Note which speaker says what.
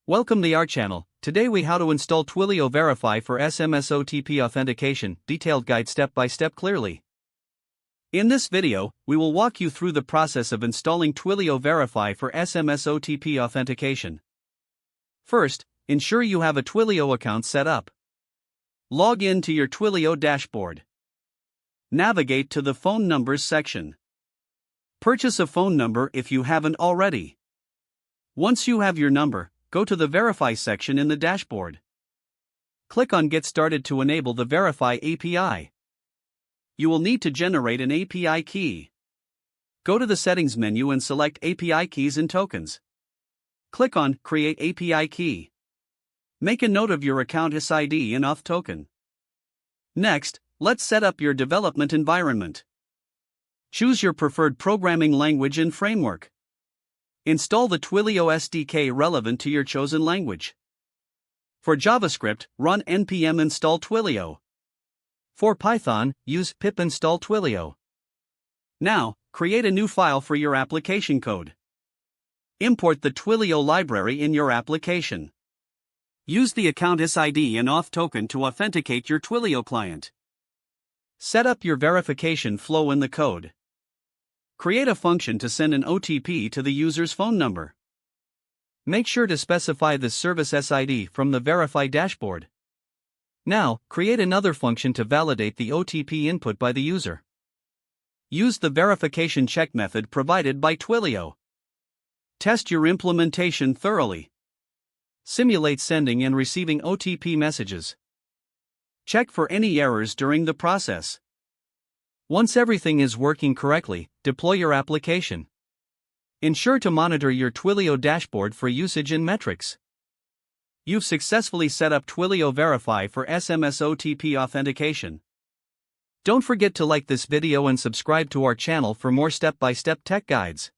Speaker 1: Welcome to our channel. Today we how to install Twilio Verify for SMS OTP authentication, detailed guide step by step clearly. In this video, we will walk you through the process of installing Twilio Verify for SMS OTP authentication. First, ensure you have a Twilio account set up. Log in to your Twilio dashboard. Navigate to the phone numbers section. Purchase a phone number if you haven't already. Once you have your number, go to the Verify section in the dashboard. Click on Get Started to enable the Verify API. You will need to generate an API key. Go to the Settings menu and select API Keys and Tokens. Click on Create API Key. Make a note of your account SID and auth token. Next, let's set up your development environment. Choose your preferred programming language and framework. Install the Twilio SDK relevant to your chosen language. For JavaScript, run npm install Twilio. For Python, use pip install Twilio. Now, create a new file for your application code. Import the Twilio library in your application. Use the account SID and auth token to authenticate your Twilio client. Set up your verification flow in the code. Create a function to send an OTP to the user's phone number. Make sure to specify the service SID from the Verify dashboard. Now, create another function to validate the OTP input by the user. Use the verification check method provided by Twilio. Test your implementation thoroughly. Simulate sending and receiving OTP messages. Check for any errors during the process. Once everything is working correctly, deploy your application. Ensure to monitor your Twilio dashboard for usage and metrics. You've successfully set up Twilio Verify for SMS OTP authentication. Don't forget to like this video and subscribe to our channel for more step-by-step tech guides.